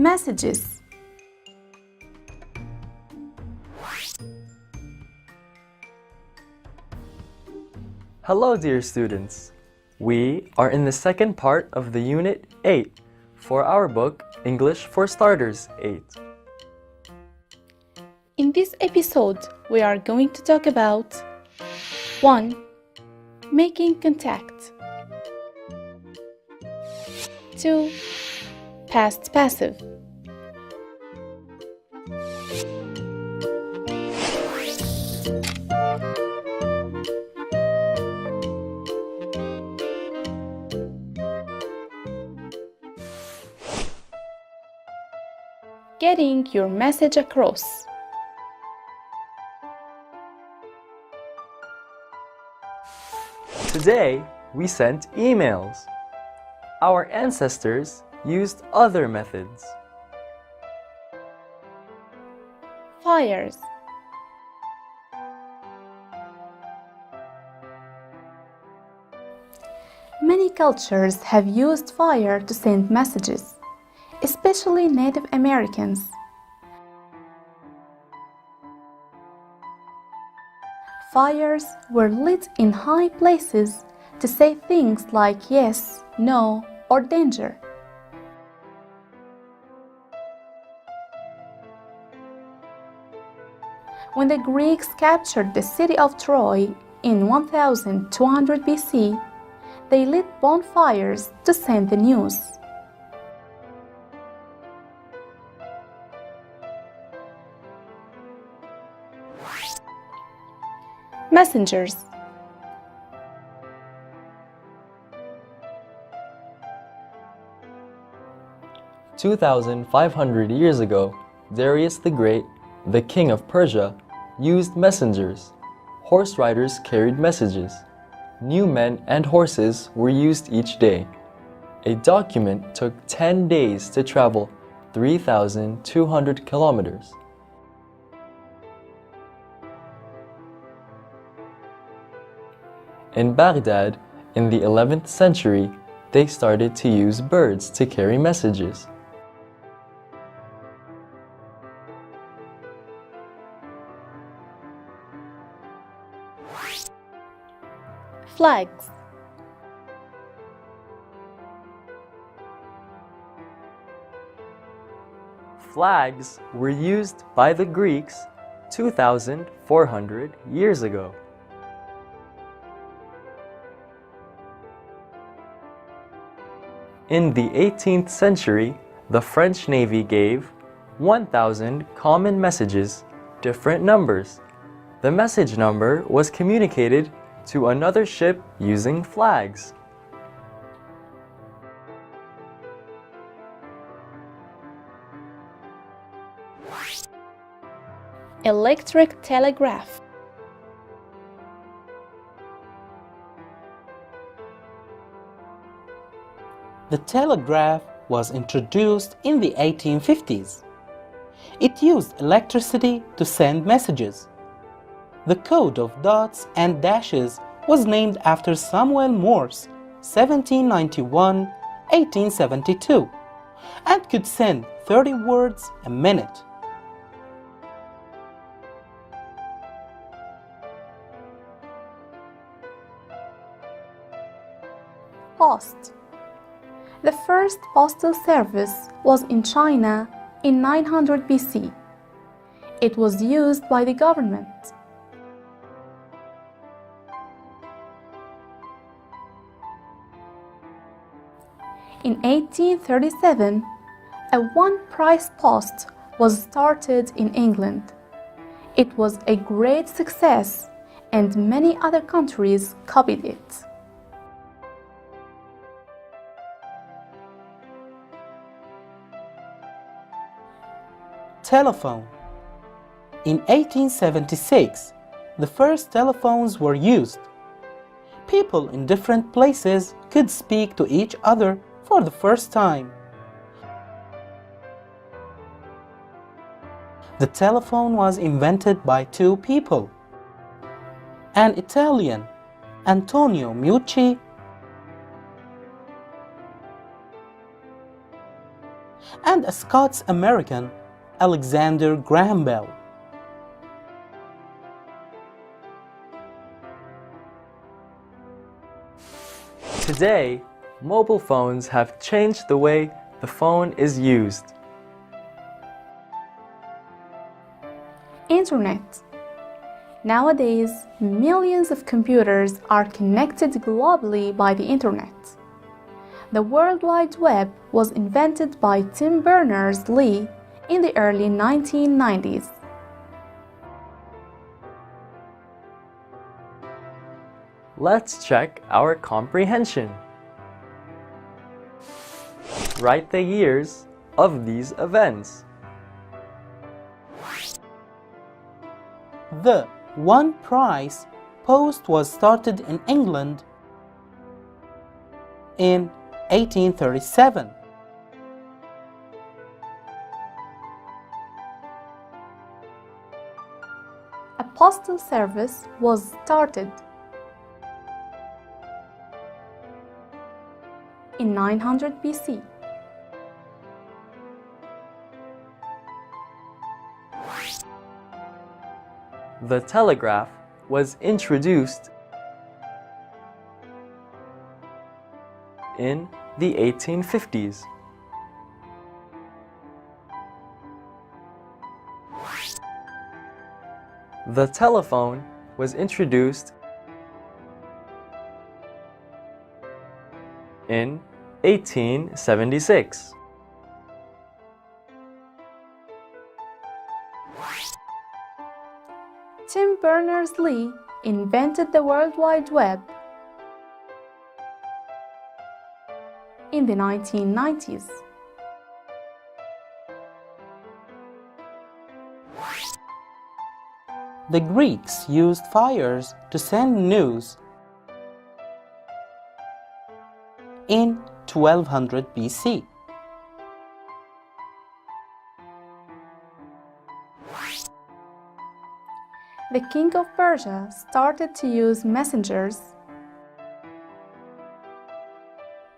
Messages. Hello, dear students. We are in the second part of the Unit 8 for our book, English for Starters 8. In this episode, we are going to talk about 1. Making contact. 2. Past passive. Getting your message across. Today, we sent emails. Our ancestors used other methods. Fires. Many cultures have used fire to send messages, especially Native Americans. Fires were lit in high places to say things like yes, no, or danger. When the Greeks captured the city of Troy in 1200 BC, they lit bonfires to send the news. Messengers. "2,500 years ago, Darius the Great, the king of Persia, used messengers. Horse riders carried messages. New men and horses were used each day. A document took 10 days to travel 3,200 kilometers. In Baghdad, in the 11th century, they started to use birds to carry messages. Flags. Flags were used by the Greeks 2,400 years ago. In the 18th century, the French Navy gave 1,000 common messages, different numbers. The message number was communicated to another ship using flags. Electric telegraph. The telegraph was introduced in the 1850s. It used electricity to send messages. The code of dots and dashes was named after Samuel Morse, 1791-1872, and could send 30 words a minute. Post. The first postal service was in China in 900 BC. It was used by the government. In 1837, a one-price post was started in England. It was a great success, and many other countries copied it. Telephone. In 1876, the first telephones were used. People in different places could speak to each other for the first time. The telephone was invented by two people, an Italian, Antonio Meucci, and a Scots-American, Alexander Graham Bell. Today, mobile phones have changed the way the phone is used. Internet. Nowadays, millions of computers are connected globally by the Internet. The World Wide Web was invented by Tim Berners-Lee in the early 1990s. Let's check our comprehension. Write the years of these events. The one price post was started in England in 1837. A postal service was started in 900 BC. The telegraph was introduced in the 1850s. The telephone was introduced in 1876. Tim Berners-Lee invented the World Wide Web in the 1990s. The Greeks used fires to send news in 1200 BC. The king of Persia started to use messengers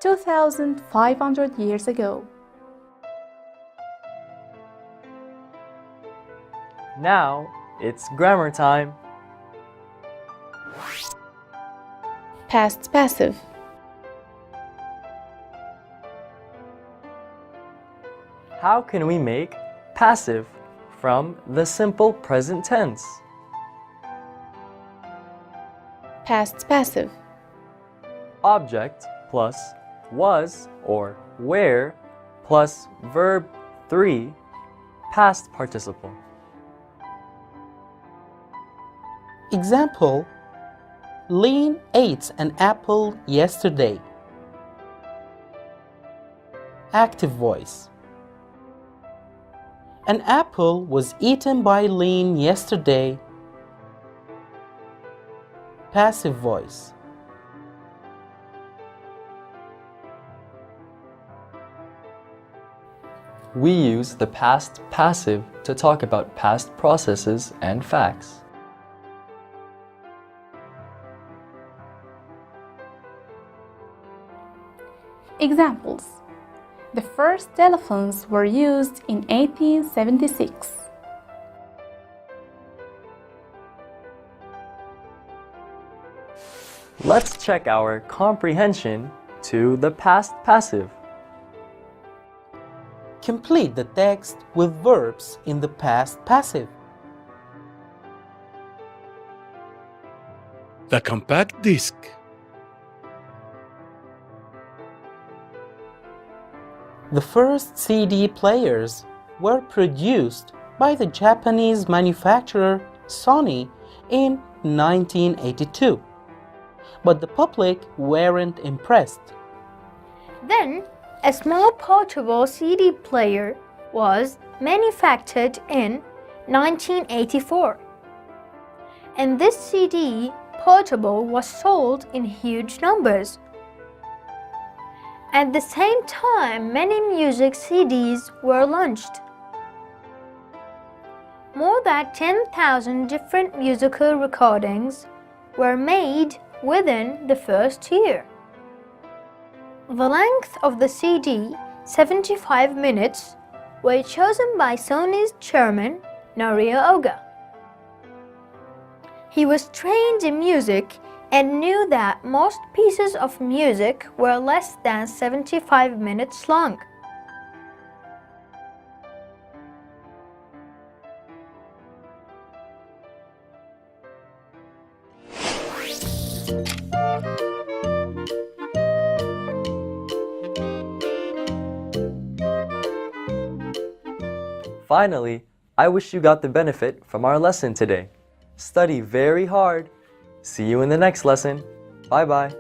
2,500 years ago. Now it's grammar time. Past passive. How can we make passive from the simple present tense? Past passive. Object plus was or were plus verb 3, past participle. Example: Lean ate an apple yesterday. Active voice. An apple was eaten by Lean yesterday. Passive voice. We use the past passive to talk about past processes and facts. Examples. The first telephones were used in 1876. Let's check our comprehension to the past passive. Complete the text with verbs in the past passive. The compact disc. The first CD players were produced by the Japanese manufacturer Sony in 1982, but the public weren't impressed. Then, a small portable CD player was manufactured in 1984, and this CD portable was sold in huge numbers. At the same time, many music CDs were launched. More than 10,000 different musical recordings were made within the first year. The length of the CD 75 minutes were chosen by Sony's chairman, Norio Oga. He was trained in music and knew that most pieces of music were less than 75 minutes long. Finally, I wish you got the benefit from our lesson today. Study very hard. See you in the next lesson. Bye bye.